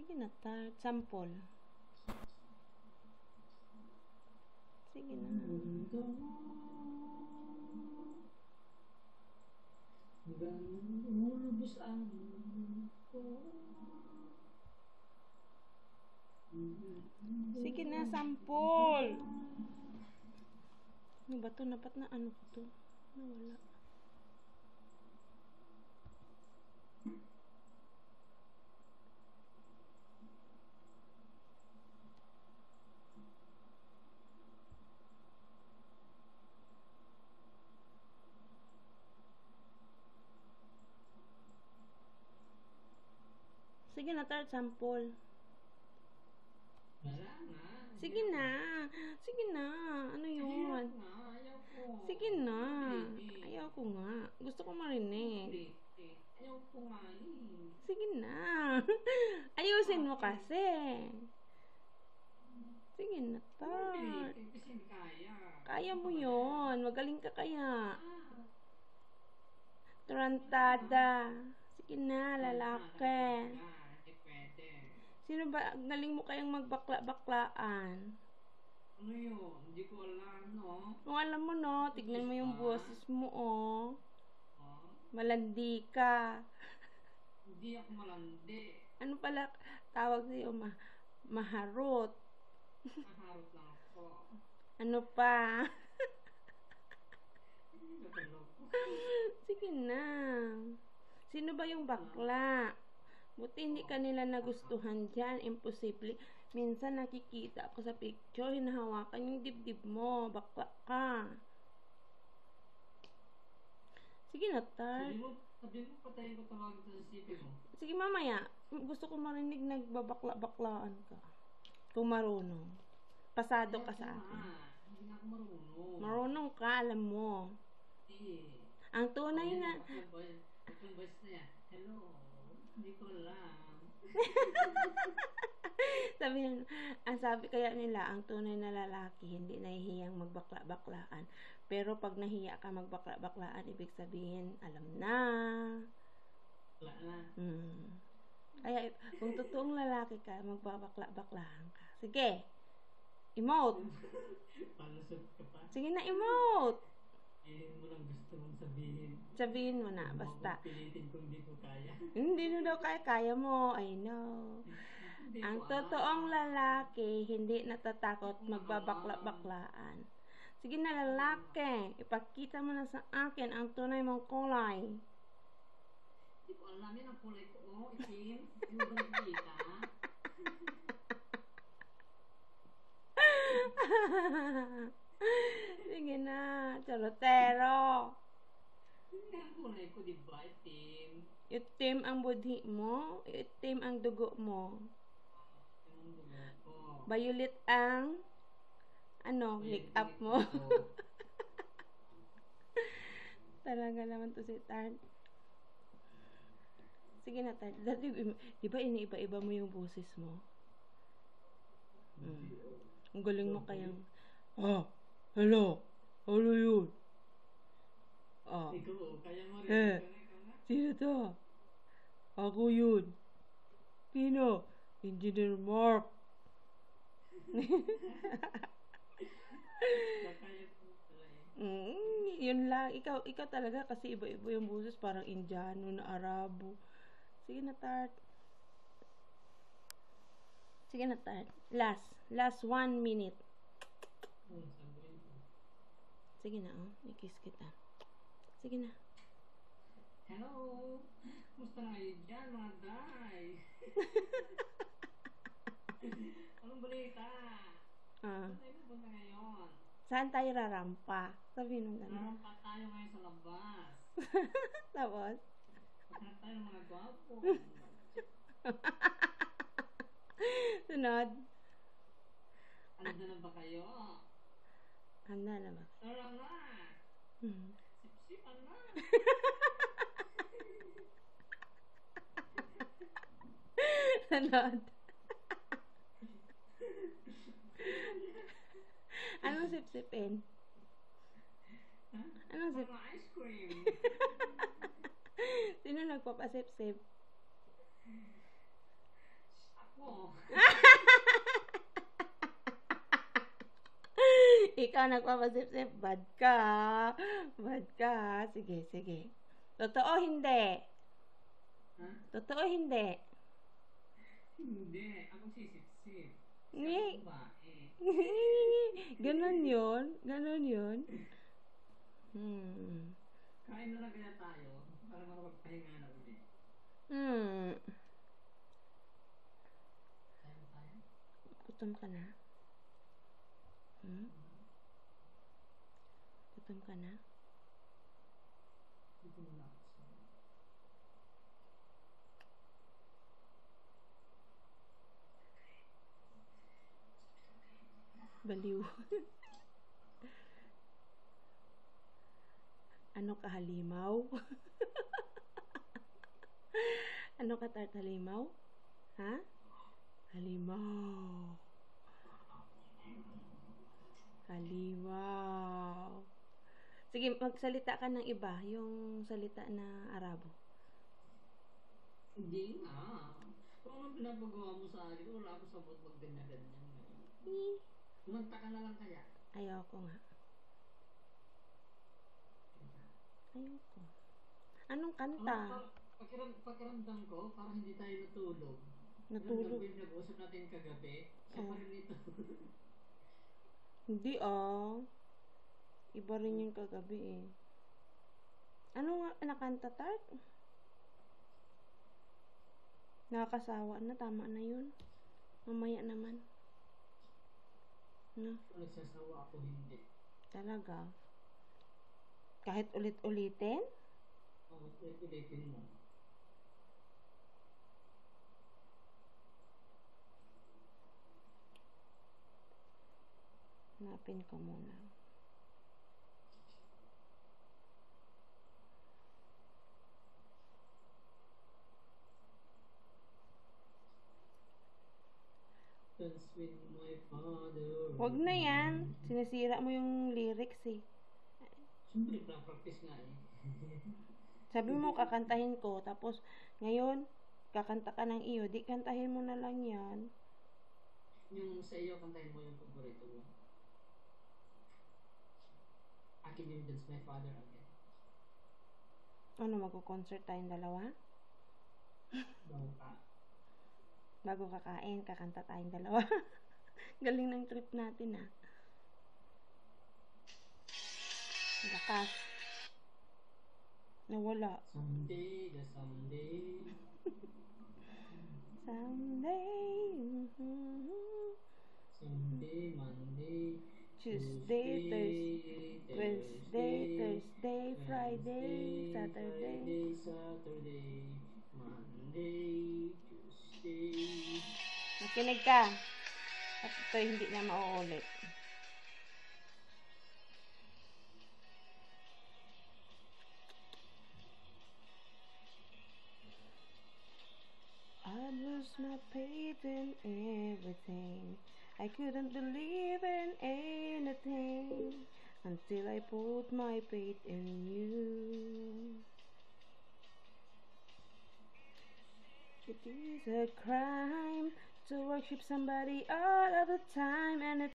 Sige na, sample. Sige na. Sige na, sample. Ano ba to? Dapat na ano ko to? Nawala. Sige na, sample. Wala na. Sige na. Sige na. Ano yun? Ayaw ko. Sige na. Ayaw ko nga. Gusto ko marinig. Ayaw ko nga eh. Sige na. Ayusin mo kasi. Sige na, Kasi kaya. Kaya mo yun. Magaling ka kaya. Tarantada. Sige na, lalaki. Sino ba? Galing mo kayang magbakla-baklaan. Ano yun? Hindi ko alam, no? Kung alam mo, no? Tignan mo yung boses mo, oh. Oh? Malandi ka. Hindi ako malandi. Ano pala tawag sa'yo? Maharot. Maharot lang ako. Ano pa? Nakaloko. Sige na. Sino ba yung bakla? Buti hindi ka nila nagustuhan dyan. Imposible. Minsan nakikita ako sa picture, hinahawakan yung dibdib mo. Bakla ka. Sige na, Sabi mo, patayin ko tawagin sa CP mo. Sige, mamaya. Gusto ko marinig nagbabakla-baklaan ka. Kung marunong. Pasado ka sa akin. Hindi na ako marunong. Marunong ka, alam mo. Hindi. Ang tunay na... Itong voice na yan. Hello. Hindi ko alam. Ang sabi kaya nila, ang tunay na lalaki, hindi nahihiyang magbakla-baklaan. Pero pag nahiya ka magbakla-baklaan, ibig sabihin, alam na. Wala na. Kaya, kung totoong lalaki ka, magbabakla-baklaan ka. Sige. Emote. Palusot ka pa. Sige na, emote. Ayun mo lang gusto mong sabihin. Sabihin mo na, basta. Pilitin kung di ko kaya. Hindi na daw kaya mo. I know. Ang totoong lalaki, hindi natatakot magbabakla-baklaan. Sige na, lalaki. Ipakita mo na sa akin ang tunay mong kulay. Hindi ko alam yan ang kulay ko. Oh, itim. Yung ba nakikita? Sige na, charotero. Hindi ang kulay ko, di ba? Itim. Itim ang budhi mo, itim ang dugo mo. Itim ang dugo ko. Violet ang make-up mo. Talaga naman to si Tart. Sige na, Tart. Dati, di ba iniiba-iba mo yung boses mo? Ang galing mo kayang, hello, ano yun? Ikaw, kaya mo rin. Sino to? Ako yun. Sino? Engineer Mark. Yun lang. Ikaw talaga kasi iba-iba yung boses, parang Indiano na Arabo. Sige na, Tart. Sige na, Tart. Last 1 minute. Sige na, i-kiss kita. Sige na. Hello! Kumusta na kayo dyan, mga day? Anong balita? Saan tayo pupunta ngayon? Saan tayo rarampa? Sabi nung gano'n. Rarampa tayo ngayon sa labas. Tapos? Maghanap tayo ng mga gwapo. Sunod? Handa na ba kayo? Handa na ba? Tara na! Sip-sipan na! Sunod? Anong sip-sipin? Anong sip? Mga ice cream! Sino nagpapasip-sip? Ako Ikaw nagpapasip-sip. Bad ka. Bad ka. Sige, sige. Totoo, hindi. Ha? Totoo, hindi. Hindi. Ako sisip-sip. Ni. Ako babae. Ganon yun. Ganon yun. Kain na lang kaya tayo para makapagpahinga na ulit. Kain na tayo? Gutom ka na? Gutom ka na? Dito muna ako sa... Baliw. Ano ka, halimaw? Ano ka, tart, halimaw? Ha? Halimaw. Halimaw. Sige, magsalita ka ng iba. Yung salita na Arabo. Hindi nga. Kung anong pinapagawa mo sa akin, wala ako sabot magganyan-ganyan. Kumanta ka na lang kaya. Ayoko nga. Ayoko. Anong kanta? Pakiramdam ko, parang hindi tayo natulog. Natulog? Yung nag-usap natin kagabi, siya pa rin ito. Hindi Iba rin yung kagabi eh. Ano nga nakanta, tart? Nakakasawa na, tama na yun. Mamaya naman. No? Nagsasawa ako, hindi. Talaga? Kahit ulit-ulitin? Oo, ulit-ulitin mo. Hanapin ko muna. Dance with my father. Wag na yan. Sinisira mo yung lyrics eh. Siyempre, practice nga eh. Sabi mo, kakantahin ko. Tapos, ngayon, kakanta ka ng iyo. Di, kantahin mo na lang yan. Yung sa iyo, kantahin mo yung paborito mo. Akin yung Dance My Father again. Ano, magko-concert tayong dalawa? Bago ka. Bago kakain, kakanta tayong dalawa. Galing ng trip natin Lakas. Nawala. Someday, the someday. Someday. Sunday, Monday. Tuesday, Wednesday, Thursday, Friday, Saturday. Monday, Tuesday. Makinig ka. At ito hindi na mauulit. I lost my faith in everything. I couldn't believe in anything until I put my faith in you. It is a crime to worship somebody all of the time, and